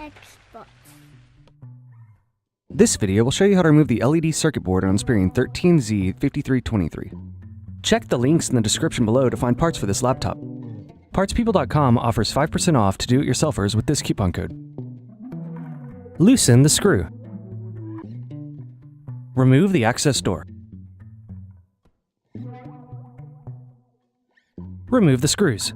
Xbox. This video will show you how to remove the LED circuit board on Inspiron 13z 5323. Check the links in the description below to find parts for this laptop. PartsPeople.com offers 5% off to do-it-yourselfers with this coupon code. Loosen the screw. Remove the access door. Remove the screws.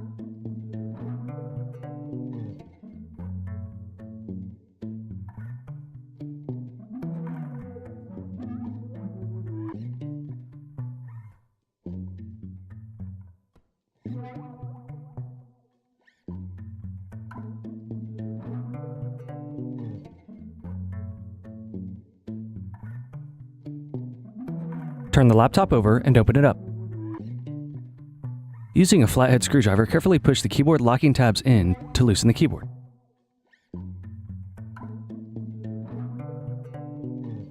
Turn the laptop over and open it up. Using a flat head screwdriver, carefully push the keyboard locking tabs in to loosen the keyboard.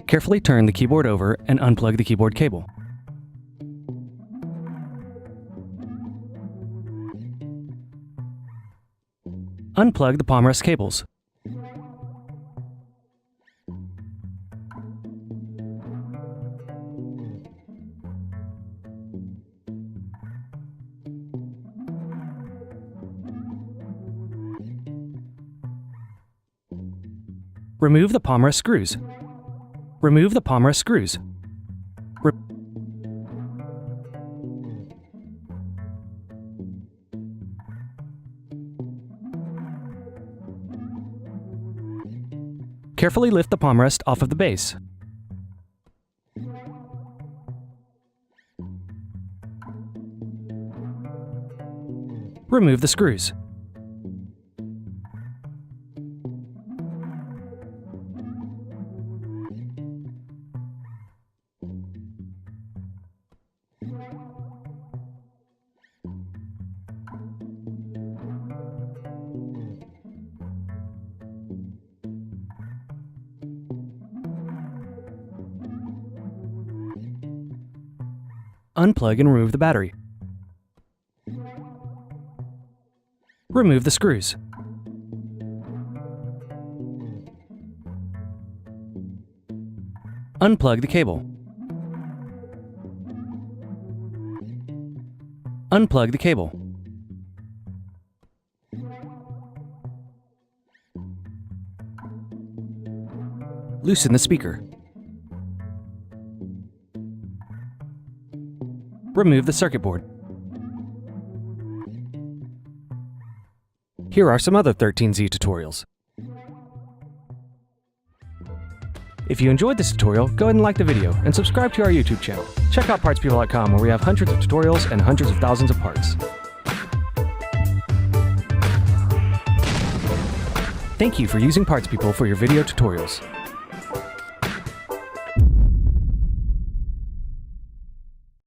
Carefully turn the keyboard over and unplug the keyboard cable. Unplug the palmrest cables. Remove the palmrest screws. Remove the palmrest screws. Carefully lift the palmrest off of the base. Remove the screws. Unplug and remove the battery. Remove the screws. Unplug the cable. Unplug the cable. Loosen the speaker. Remove the circuit board. Here are some other 13z tutorials. If you enjoyed this tutorial, go ahead and like the video and subscribe to our YouTube channel. Check out PartsPeople.com where we have hundreds of tutorials and hundreds of thousands of parts. Thank you for using Parts People for your video tutorials.